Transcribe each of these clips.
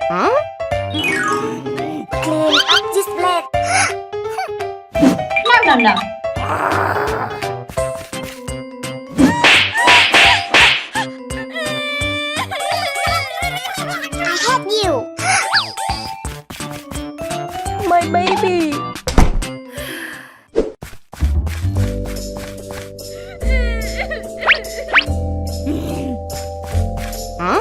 Huh? Clean up this plate. No, no, no. I hate you. My baby. Huh?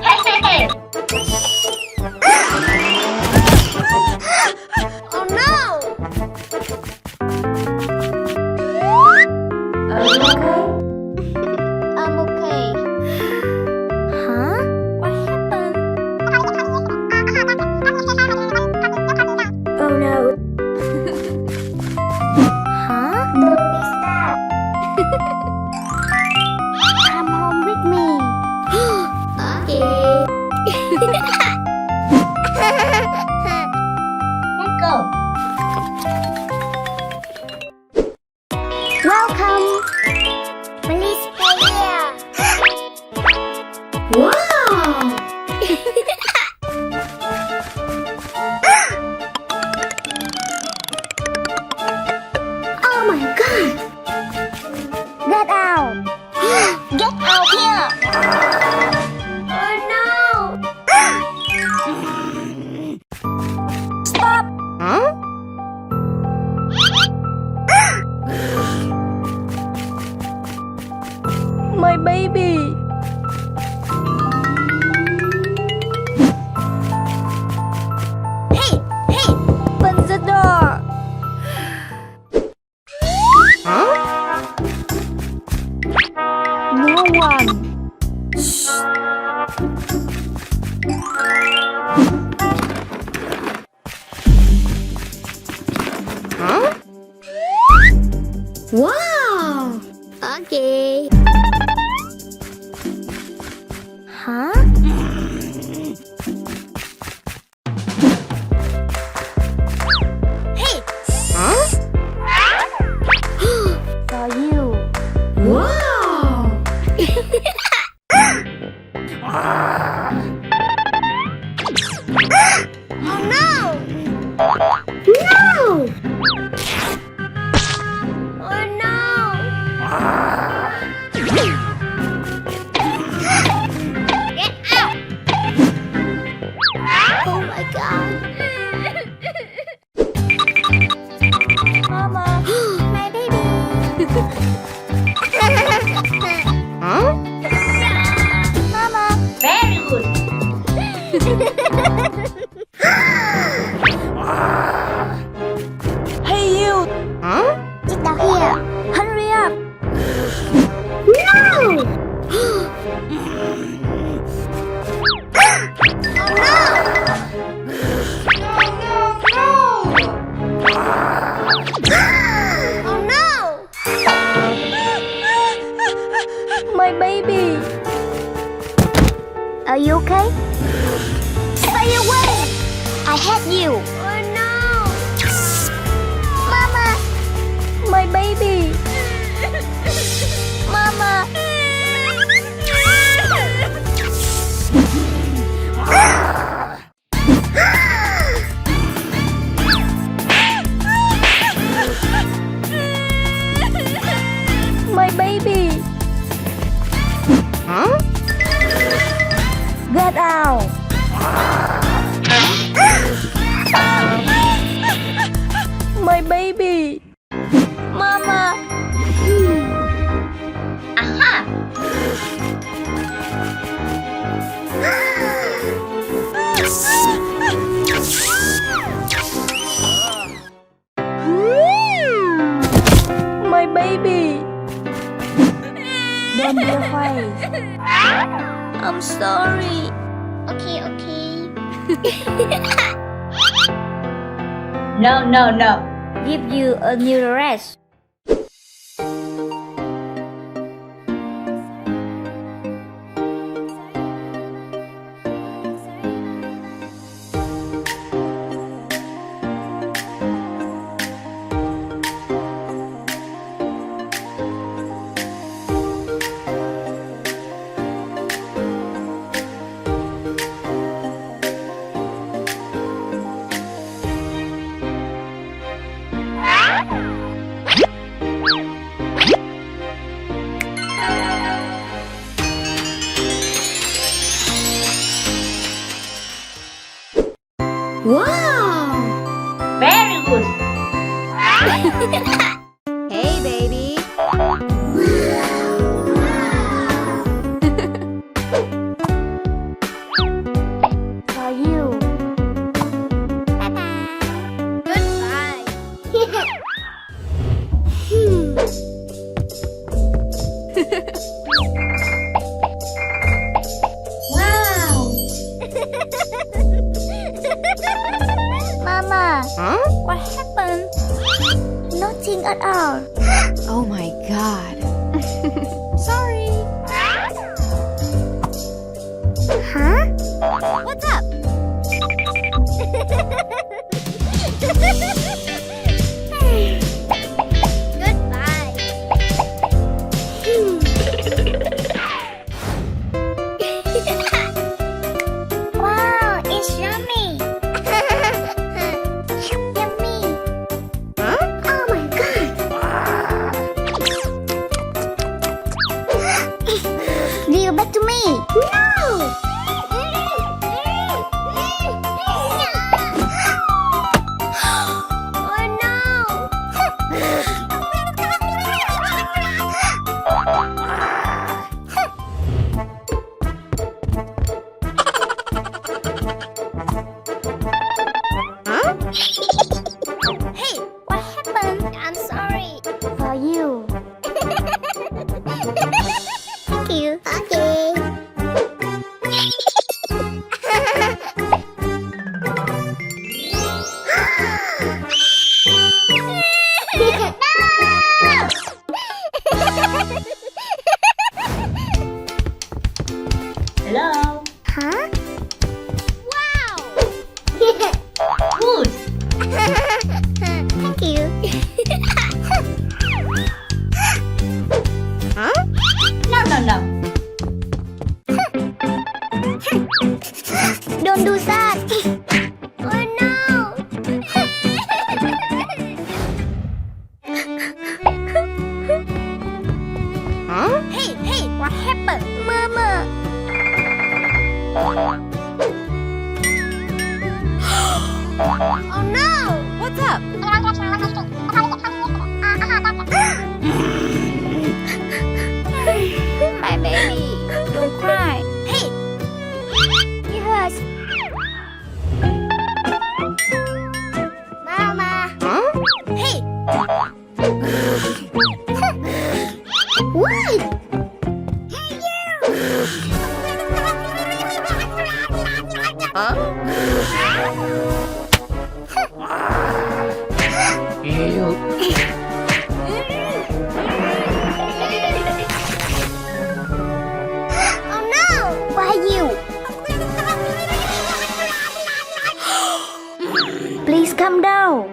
Hey, hey, hey. Oh no! I'm okay. Huh? What happened? Oh no. Huh? Don't be sad. Come home with me. Okay. Let's go. Welcome. Please play here. Wow! Oh my god! Get out! Get out here! Oh no! Stop! Huh? My baby. Hey! Hey! Open the door. Huh? No one. Huh? Wow! Okay. Huh? Hey! Huh? For you. Wow! Oh no! No! Oh no! Get out! Oh my god! Mama. My baby! Huh? Mama! Very good. Hey you. Huh? Sit down here! Hurry up. No! Oh no! Oh no! My baby. Are you okay? Stay away! I hate you! Oh no! Mama! My baby. Mama! My baby. Huh? Get out. My baby. Mama. Aha. My baby. Don't be afraid. I'm sorry. Okay, okay. No, no, no. Give you a new dress. Wow! Very good. Hey, baby. For you. Goodbye. Wow. Mama. What happened? Nothing at all. Oh my god. Sorry. Huh? What's up? Goodbye. Wow, it's yummy. Yummy. Oh my god. Give it back to me. No. Oh no. Hey, what happened? I'm sorry. For you. Thank you. Okay. Hello. Huh? Wow. Good. Thank you. No, no, no. Don't do that. Oh no. Hey, hey, what happened? Mama. Oh no. What's up? My baby. Don't cry. Hey. It hurts. Mama. Hey. What? Hey Oh no! Why you? Please calm down.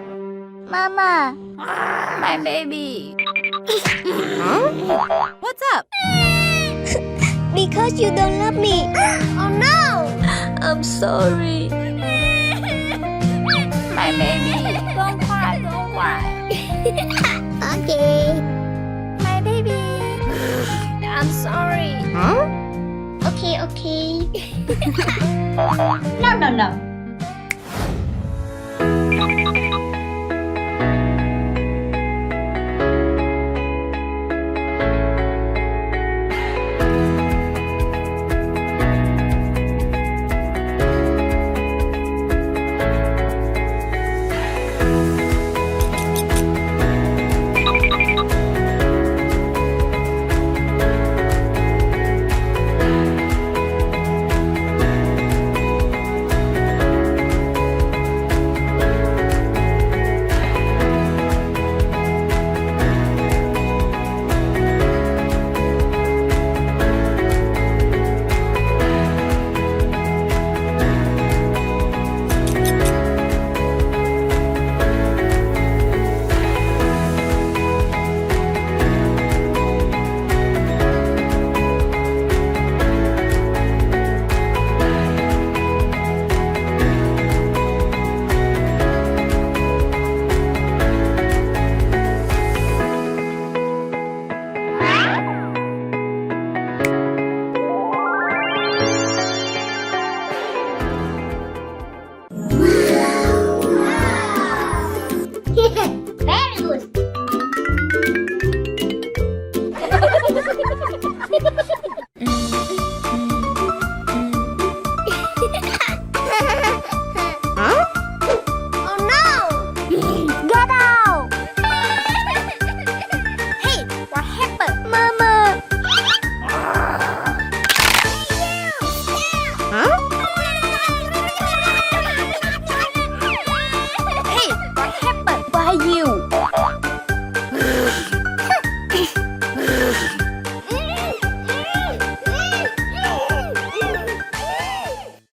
Mama. My baby. What's up? Because you don't love me. Oh no! I'm sorry. My baby. Don't cry, don't cry. Okay. My baby. I'm sorry. Okay, okay. No, no, no.